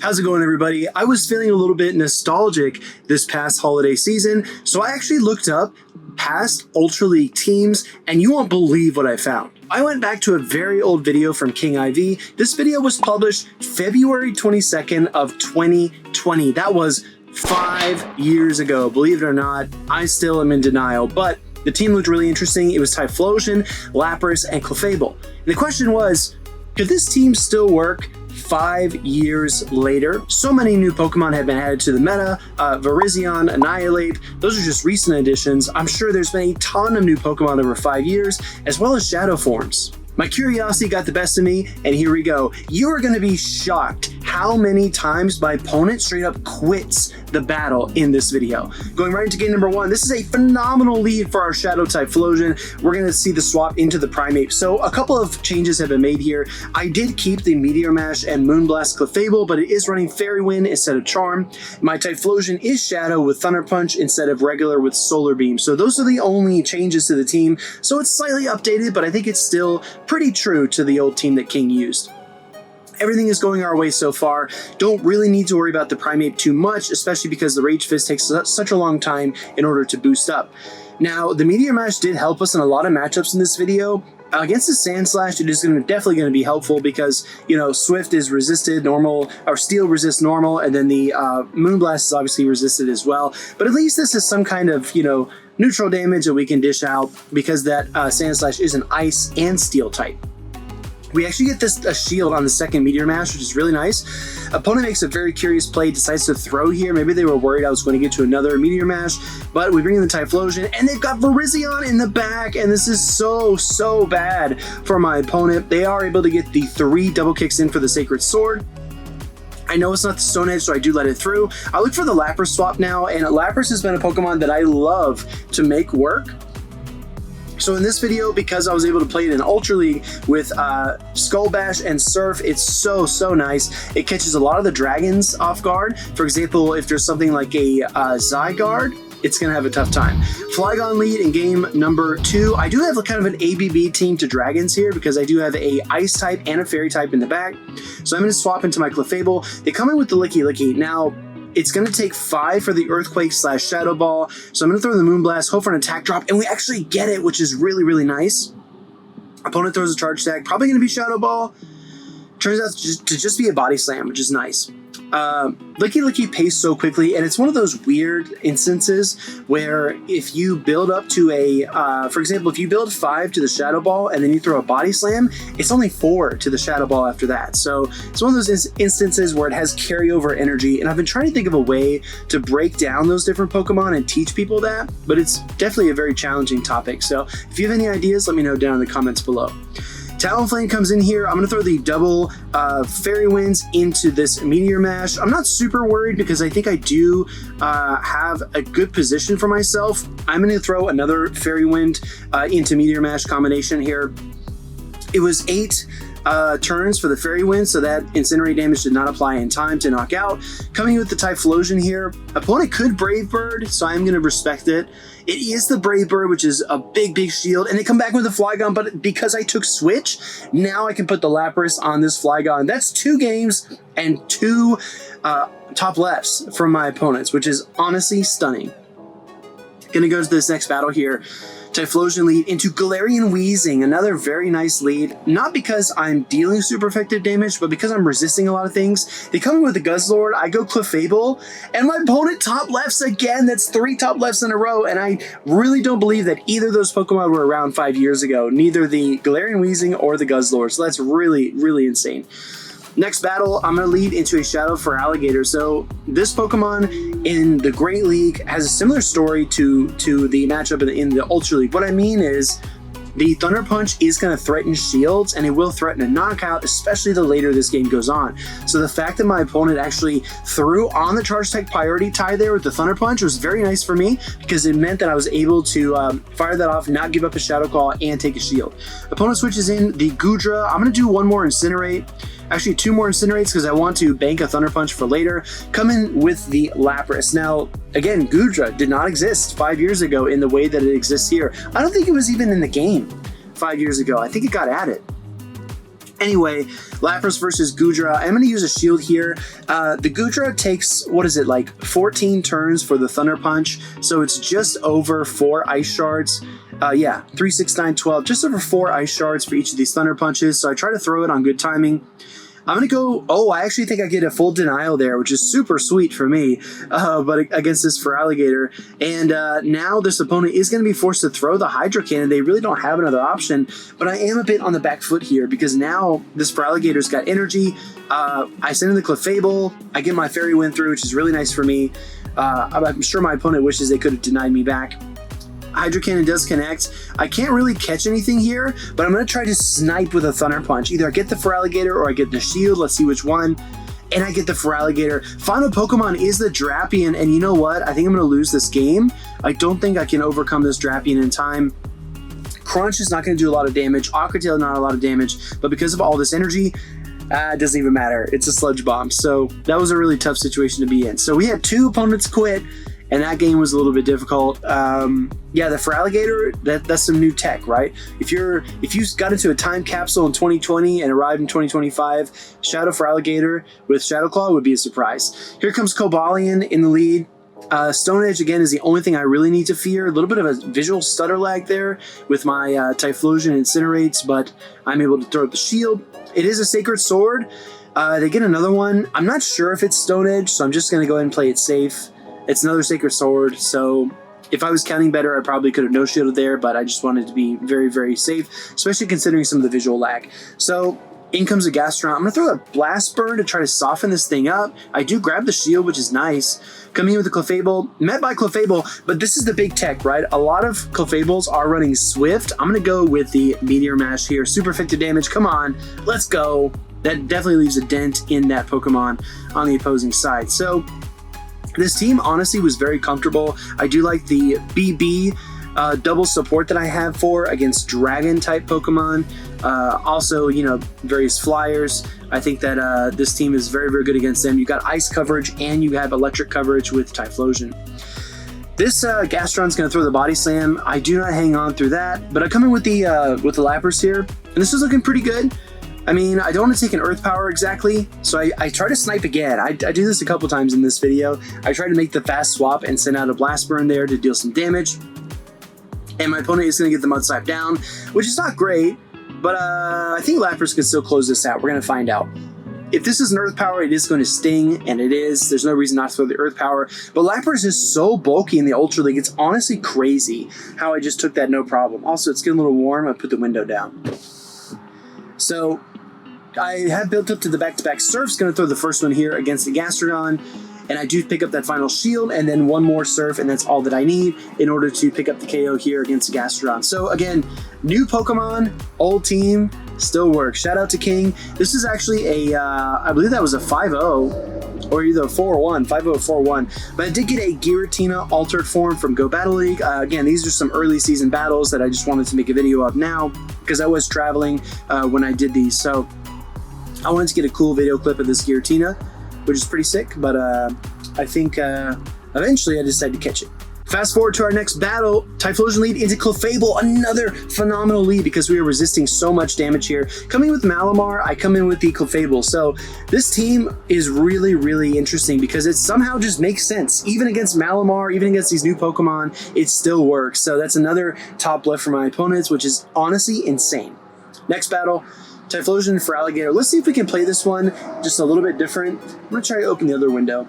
How's it going, everybody? I was feeling a little bit nostalgic this past holiday season, so I actually looked up past Ultra League teams, and you won't believe what I found. I went back to a very old video from King IV. This video was published February 22nd of 2020. That was 5 years ago. Believe it or not, I still am in denial, but the team looked really interesting. It was Typhlosion, Lapras, and Clefable. And the question was, could this team still work 5 years later? So many new Pokemon have been added to the meta. Virizion, Annihilate, those are just recent additions. I'm sure there's been a ton of new Pokemon over 5 years, as well as shadow forms. My curiosity got the best of me, and here we go. You are going to be shocked how many times my opponent straight up quits the battle in this video. Going right into game number 1, this is a phenomenal lead for our Shadow Typhlosion. We're going to see the swap into the Primeape. So a couple of changes have been made here. I did keep the Meteor Mash and Moonblast Clefable, but it is running Fairy Wind instead of Charm. My Typhlosion is Shadow with Thunder Punch instead of regular with Solar Beam. So those are the only changes to the team. So it's slightly updated, but I think it's still pretty true to the old team that King used. Everything is going our way so far. Don't really need to worry about the Primeape too much, especially because the Rage Fist takes such a long time in order to boost up. Now, the Meteor Mash did help us in a lot of matchups in this video. Against the Sand Slash, it is definitely going to be helpful because, you know, Swift is resisted normal, or Steel resists normal, and then the Moonblast is obviously resisted as well. But at least this is some kind of, you know, neutral damage that we can dish out because that Sand Slash is an Ice and Steel type. We actually get a shield on the second Meteor Mash, which is really nice. Opponent makes a very curious play, decides to throw here. Maybe they were worried I was going to get to another Meteor Mash, but we bring in the Typhlosion, and they've got Virizion in the back, and this is so bad for my opponent. They are able to get the 3 double kicks in for the Sacred Sword. I know it's not the Stone Edge, so I do let it through. I look for the Lapras swap now, and Lapras has been a Pokemon that I love to make work. So in this video, because I was able to play it in Ultra League with Skull Bash and Surf, it's so nice. It catches a lot of the dragons off guard. For example, if there's something like a Zygarde, it's going to have a tough time. Flygon lead in game number 2. I do have kind of an ABB team to dragons here because I do have a Ice type and a Fairy type in the back. So I'm going to swap into my Clefable. They come in with the Licky Licky. Now, it's going to take 5 for the Earthquake / Shadow Ball. So I'm going to throw the Moonblast, hope for an attack drop, and we actually get it, which is really nice. Opponent throws a Charge Attack, probably going to be Shadow Ball. Turns out to just be a Body Slam, which is nice. Licky Licky pays so quickly, and it's one of those weird instances where if you build up to a, for example, if you build 5 to the Shadow Ball and then you throw a Body Slam, it's only 4 to the Shadow Ball after that. So it's one of those instances where it has carryover energy, and I've been trying to think of a way to break down those different Pokemon and teach people that, but it's definitely a very challenging topic. So if you have any ideas, let me know down in the comments below. Talonflame comes in here. I'm going to throw the double Fairy Winds into this Meteor Mash. I'm not super worried because I think I do have a good position for myself. I'm going to throw another Fairy Wind into Meteor Mash combination here. It was 8 turns for the Fairy Wind, so that Incinerate damage did not apply in time to knock out. Coming with the Typhlosion here, opponent could Brave Bird, so I'm going to respect it. It is the Brave Bird, which is a big shield, and they come back with the Flygon, but because I took Switch, now I can put the Lapras on this Flygon. That's 2 games and 2 top lefts from my opponents, which is honestly stunning. Gonna go to this next battle here. Typhlosion lead into Galarian Weezing, another very nice lead. Not because I'm dealing super effective damage, but because I'm resisting a lot of things. They come in with the Guzzlord, I go Clefable, and my opponent top lefts again. That's 3 top lefts in a row, and I really don't believe that either of those Pokemon were around 5 years ago. Neither the Galarian Weezing or the Guzzlord, so that's really insane. Next battle, I'm going to lead into a Shadow for Alligator. So this Pokemon in the Great League has a similar story to the matchup in the Ultra League. What I mean is the Thunder Punch is going to threaten shields, and it will threaten a knockout, especially the later this game goes on. So the fact that my opponent actually threw on the Charge Tech priority tie there with the Thunder Punch was very nice for me because it meant that I was able to fire that off, not give up a Shadow Claw, and take a shield. Opponent switches in the Goodra. I'm going to do 1 more Incinerate. Actually, 2 more Incinerates because I want to bank a Thunder Punch for later. Come in with the Lapras. Now, again, Goodra did not exist 5 years ago in the way that it exists here. I don't think it was even in the game 5 years ago. I think it got added. Anyway, Lapras versus Goodra. I'm going to use a shield here. The Goodra takes, what is it, like 14 turns for the Thunder Punch. So it's just over 4 Ice Shards. Yeah, 3, 6, 9, 12. Just over 4 Ice Shards for each of these Thunder Punches. So I try to throw it on good timing. I'm going to go, oh, I actually think I get a full denial there, which is super sweet for me, but against this Feraligatr. And now this opponent is going to be forced to throw the Hydro Cannon. They really don't have another option, but I am a bit on the back foot here because now this Feraligator's got energy. I send in the Clefable. I get my Fairy Wind through, which is really nice for me. I'm sure my opponent wishes they could have denied me back. Hydro Cannon does connect. I can't really catch anything here, but I'm going to try to snipe with a Thunder Punch. Either I get the Feraligatr or I get the shield. Let's see which one. And I get the Feraligatr. Final Pokemon is the Drapion, and you know what? I think I'm going to lose this game. I don't think I can overcome this Drapion in time. Crunch is not going to do a lot of damage. Aqua Tail not a lot of damage, but because of all this energy, it doesn't even matter. It's a Sludge Bomb. So that was a really tough situation to be in. So we had 2 opponents quit, and that game was a little bit difficult. Yeah, the Feraligatr, that's some new tech, right? If you got into a time capsule in 2020 and arrived in 2025, Shadow Feraligatr with Shadow Claw would be a surprise. Here comes Cobalion in the lead. Stone Edge, again, is the only thing I really need to fear. A little bit of a visual stutter lag there with my Typhlosion Incinerates, but I'm able to throw up the shield. It is a Sacred Sword. They get another one. I'm not sure if it's Stone Edge, so I'm just going to go ahead and play it safe. It's another Sacred Sword, so if I was counting better, I probably could have no-shielded there, but I just wanted to be very, very safe, especially considering some of the visual lag. So in comes a Gastrodon. I'm going to throw a Blast Burn to try to soften this thing up. I do grab the shield, which is nice. Coming in with the Clefable, met by Clefable, but this is the big tech, right? A lot of Clefables are running Swift. I'm going to go with the Meteor Mash here. Super effective damage. Come on, let's go. That definitely leaves a dent in that Pokemon on the opposing side. So this team honestly was very comfortable. I do like the BB double support that I have for against Dragon type Pokemon. Also, you know, various flyers. I think that this team is very, very good against them. You got ice coverage and you have electric coverage with Typhlosion. This Gastrodon's going to throw the Body Slam. I do not hang on through that, but I come in with the Lapras here, and this is looking pretty good. I mean, I don't want to take an Earth Power exactly, so I try to snipe again. I do this a couple times in this video. I try to make the fast swap and send out a Blast Burn there to deal some damage. And my opponent is going to get the Mud Slap down, which is not great, but I think Lapras can still close this out. We're going to find out. If this is an Earth Power, it is going to sting, and it is. There's no reason not to throw the Earth Power. But Lapras is so bulky in the Ultra League, it's honestly crazy how I just took that no problem. Also, it's getting a little warm. I put the window down. So I have built up to the back-to-back Surf's going to throw the first one here against the Gastrodon, and I do pick up that final shield, and then one more Surf, and that's all that I need in order to pick up the KO here against the Gastrodon. So again, new Pokemon, old team, still works. Shout out to King. This is actually a, I believe that was a 5-0, or either a 4-1, 5-0, 4-1. But I did get a Giratina altered form from Go Battle League. Again, these are some early season battles that I just wanted to make a video of now, because I was traveling when I did these. So I wanted to get a cool video clip of this Giratina, which is pretty sick, but I think eventually I decided to catch it. Fast forward to our next battle, Typhlosion lead into Clefable, another phenomenal lead because we are resisting so much damage here. Coming with Malamar, I come in with the Clefable. So this team is really, really interesting because it somehow just makes sense. Even against Malamar, even against these new Pokemon, it still works. So that's another top left for my opponents, which is honestly insane. Next battle, Typhlosion for Feraligatr. Let's see if we can play this one just a little bit different. I'm going to try to open the other window.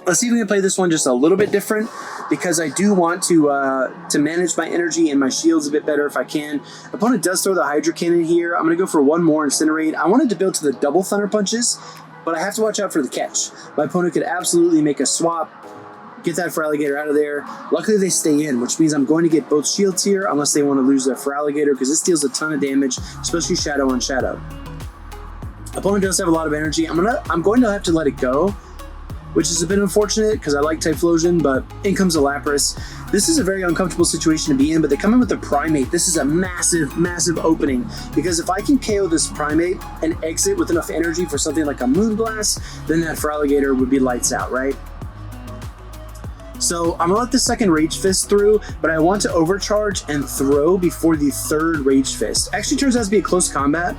Let's see if we can play this one just a little bit different because I do want to manage my energy and my shields a bit better if I can. Opponent does throw the Hydro Cannon here. I'm going to go for one more Incinerate. I wanted to build to the double Thunder Punches, but I have to watch out for the catch. My opponent could absolutely make a swap, get that Feraligatr out of there. Luckily, they stay in, which means I'm going to get both shields here unless they want to lose their Feraligatr because this deals a ton of damage, especially Shadow on Shadow. Opponent does have a lot of energy. I'm going to have to let it go, which is a bit unfortunate because I like Typhlosion, but in comes a Lapras. This is a very uncomfortable situation to be in, but they come in with the Primate. This is a massive, massive opening because if I can KO this Primate and exit with enough energy for something like a Moonblast, then that Feraligatr would be lights out, right? So I'm gonna let the second Rage Fist through, but I want to overcharge and throw before the third Rage Fist. Actually turns out to be a close combat,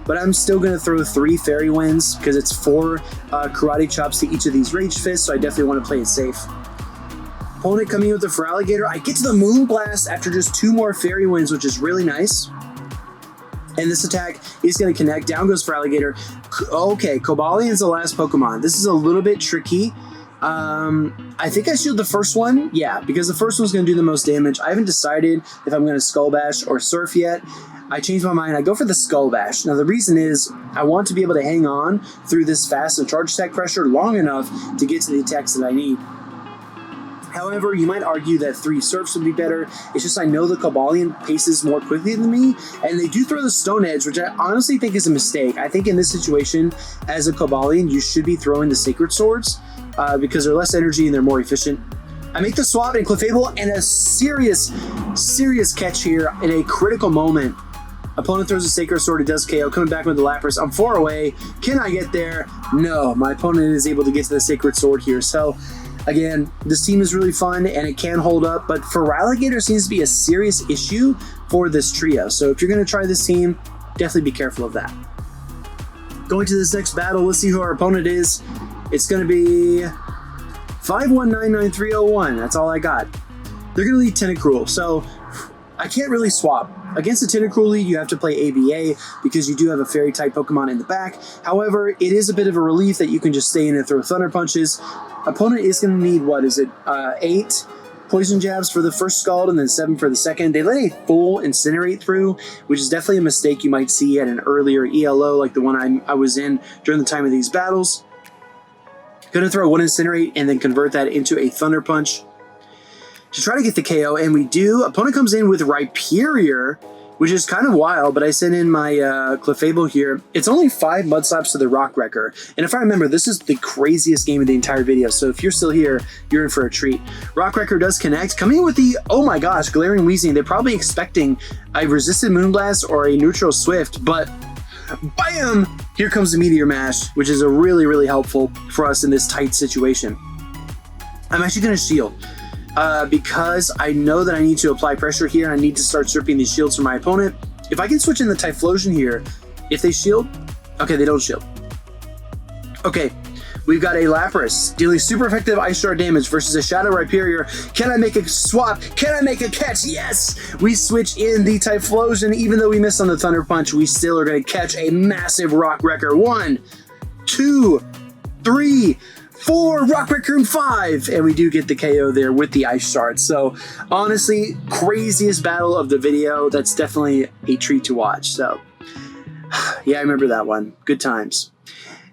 but I'm still gonna throw 3 Fairy Winds because it's 4 Karate Chops to each of these Rage Fists, so I definitely want to play it safe. Opponent coming in with the Feraligatr. I get to the Moonblast after just 2 more Fairy Winds, which is really nice. And this attack is going to connect. Down goes Feraligatr. Okay, Cobalion's the last Pokemon. This is a little bit tricky. I think I shield the first one. Yeah, because the first one's going to do the most damage. I haven't decided if I'm going to Skull Bash or Surf yet. I changed my mind. I go for the Skull Bash. Now, the reason is I want to be able to hang on through this fast and charge attack pressure long enough to get to the attacks that I need. However, you might argue that 3 Surfs would be better. It's just I know the Cobalion paces more quickly than me, and they do throw the Stone Edge, which I honestly think is a mistake. I think in this situation, as a Cobalion, you should be throwing the Sacred Swords because they're less energy and they're more efficient. I make the swap in Clefable, and a serious catch here in a critical moment. Opponent throws a Sacred Sword, it does KO. Coming back with the Lapras, I'm 4 away. Can I get there? No, my opponent is able to get to the Sacred Sword here. So, again, this team is really fun and it can hold up, but Feraligatr seems to be a serious issue for this trio. So if you're going to try this team, definitely be careful of that. Going to this next battle, let's see who our opponent is. It's going to be 5199301. That's all I got. They're going to lead Tentacruel, so I can't really swap. Against the Tentacruel lead, you have to play ABA because you do have a Fairy-type Pokemon in the back. However, it is a bit of a relief that you can just stay in and throw Thunder Punches. Opponent is going to need, 8 Poison Jabs for the first Scald and then 7 for the second. They let a full Incinerate through, which is definitely a mistake you might see at an earlier ELO like the one I was in during the time of these battles. Going to throw 1 Incinerate and then convert that into a Thunder Punch to try to get the KO, and we do. Opponent comes in with Rhyperior, which is kind of wild, but I sent in my Clefable here. It's only 5 Mud Slaps to the Rock Wrecker, and if I remember, this is the craziest game of the entire video, so if you're still here, you're in for a treat. Rock Wrecker does connect, coming in with the, oh my gosh, Glaring Weezing. They're probably expecting a Resisted Moonblast or a Neutral Swift, but bam! Here comes the Meteor Mash, which is a really helpful for us in this tight situation. I'm actually going to shield. Because I know that I need to apply pressure here and I need to start stripping these shields from my opponent. If I can switch in the Typhlosion here, if they shield, okay, they don't shield. Okay, we've got a Lapras dealing super effective Ice Shard damage versus a Shadow Rhyperior. Can I make a swap? Can I make a catch? Yes! We switch in the Typhlosion. Even though we missed on the Thunder Punch, we still are going to catch a massive Rock Wrecker. 1, 2, 3, 4, Rock Raccoon 5, and we do get the KO there with the Ice Shard. So honestly, craziest battle of the video. That's definitely a treat to watch. So yeah, I remember that one. Good times.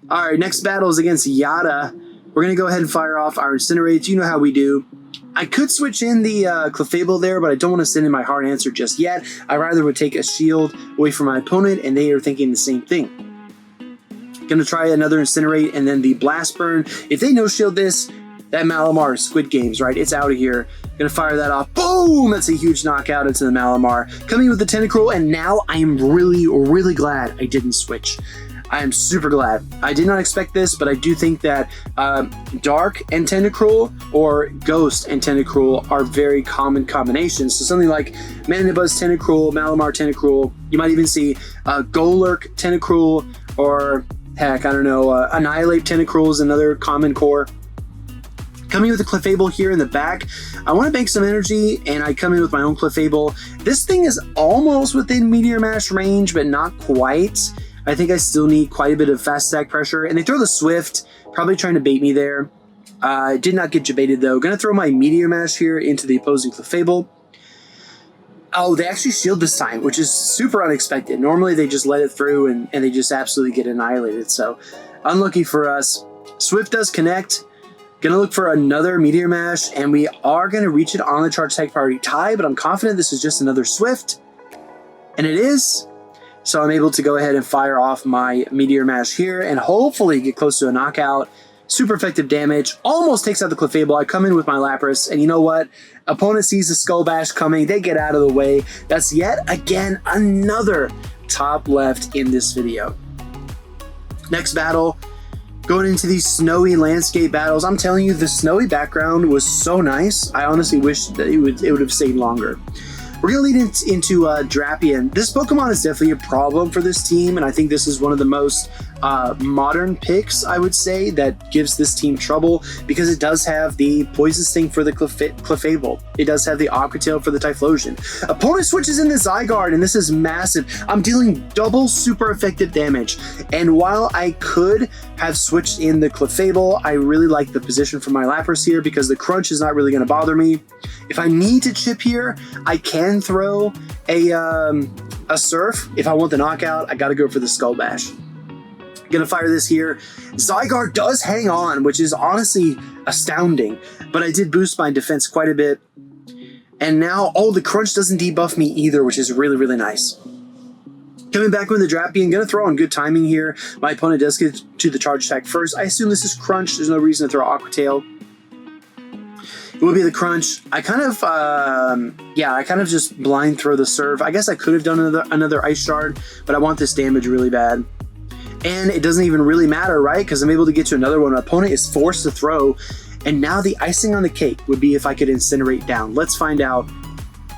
All right, next battle is against Yada. We're gonna go ahead and fire off our Incinerates. You know how we do. I could switch in the Clefable there, but I don't want to send in my hard answer just yet. I rather would take a shield away from my opponent, and they are thinking the same thing. Gonna try another Incinerate and then the Blast Burn. If they no-shield this, that Malamar is Squid Games, right? It's out of here. Gonna fire that off. Boom! That's a huge knockout into the Malamar. Coming with the Tentacruel, and now I am really glad I didn't switch. I am super glad. I did not expect this, but I do think that Dark and Tentacruel or Ghost and Tentacruel are very common combinations. So something like Manibuzz Tentacruel, Malamar Tentacruel. You might even see Golurk Tentacruel, or heck, I don't know, Annihilate Tentacruel is another common core. Coming with a Clefable here in the back, I want to bank some energy, and I come in with my own Clefable. This thing is almost within Meteor Mash range, but not quite. I think I still need quite a bit of fast attack pressure, and they throw the Swift, probably trying to bait me there. Did not get baited though. Gonna throw my Meteor Mash here into the opposing Clefable. Oh, they actually shield this time, which is super unexpected. Normally they just let it through and they just absolutely get annihilated. So unlucky for us. Swift does connect. Gonna look for another Meteor Mash, and we are gonna reach it on the charge attack priority tie, but I'm confident this is just another Swift. And it is. So I'm able to go ahead and fire off my Meteor Mash here and hopefully get close to a knockout. Super effective damage. Almost takes out the Clefable. I come in with my Lapras, and you know what? Opponent sees the Skull Bash coming. They get out of the way. That's yet again another top left in this video. Next battle, Going into these snowy landscape battles, I'm telling you, the snowy background was so nice. I honestly wish that it would have stayed longer. We're going to lead into Drapion. This Pokemon is definitely a problem for this team, and I think this is one of the most modern picks, I would say, that gives this team trouble because it does have the Poison Sting for the Clefable. It does have the Aqua Tail for the Typhlosion. Opponent switches in the Zygarde, and this is massive. I'm dealing double super effective damage, and while I could have switched in the Clefable, I really like the position for my Lapras here because the crunch is not really going to bother me. If I need to chip here, I can throw a Surf. If I want the knockout, I got to go for the Skull Bash. Gonna fire this here. Zygarde does hang on, which is honestly astounding, but I did boost my defense quite a bit. And now, oh, the crunch doesn't debuff me either, which is really, really nice. Coming back with the Drapion, gonna throw on good timing here. My opponent does get to the charge attack first. I assume this is crunch. There's no reason to throw Aqua Tail. It will be the crunch. I kind of just blind throw the Surf. I guess I could have done another Ice Shard, but I want this damage really bad. And it doesn't even really matter, right? Because I'm able to get to another one. My opponent is forced to throw. And now the icing on the cake would be if I could incinerate down. Let's find out.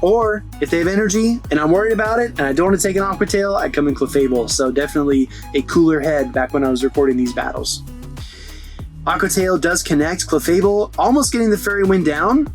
Or if they have energy and I'm worried about it and I don't want to take an Aqua Tail, I come in Clefable. So definitely a cooler head back when I was recording these battles. Aqua Tail does connect. Clefable almost getting the Fairy Wind down.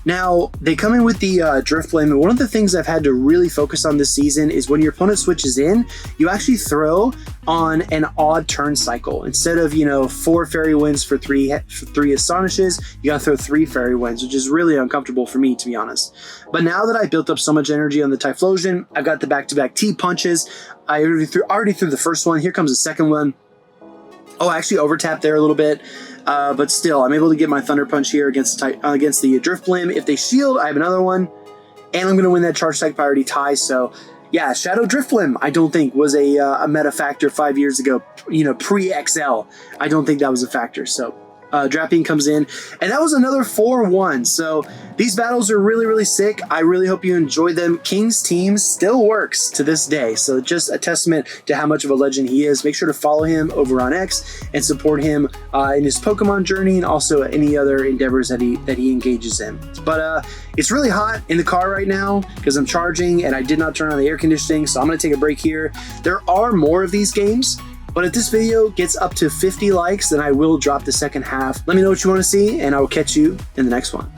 Now, they come in with the Drift Flame, and one of the things I've had to really focus on this season is when your opponent switches in, you actually throw on an odd turn cycle. Instead of, 4 Fairy Winds for three Astonishes, you gotta throw 3 Fairy Winds, which is really uncomfortable for me, to be honest. But now that I built up so much energy on the Typhlosion, I've got the back-to-back T-punches. I already threw the first one. Here comes the second one. Oh, I actually overtapped there a little bit. But still, I'm able to get my Thunder Punch here against the Drift Flame. If they shield, I have another one. And I'm going to win that Charge Attack priority tie. So, yeah, Shadow Drift Flame, I don't think, was a meta factor 5 years ago. Pre-XL. I don't think that was a factor. So, Drapion comes in. And that was another 4-1. So, these battles are really, really sick. I really hope you enjoyed them. King's team still works to this day. So, just a testament to how much of a legend he is. Make sure to follow him over on X and support him in his Pokemon journey and also any other endeavors that he engages in. But it's really hot in the car right now because I'm charging and I did not turn on the air conditioning. So, I'm going to take a break here. There are more of these games. But if this video gets up to 50 likes, then I will drop the second half. Let me know what you want to see, and I will catch you in the next one.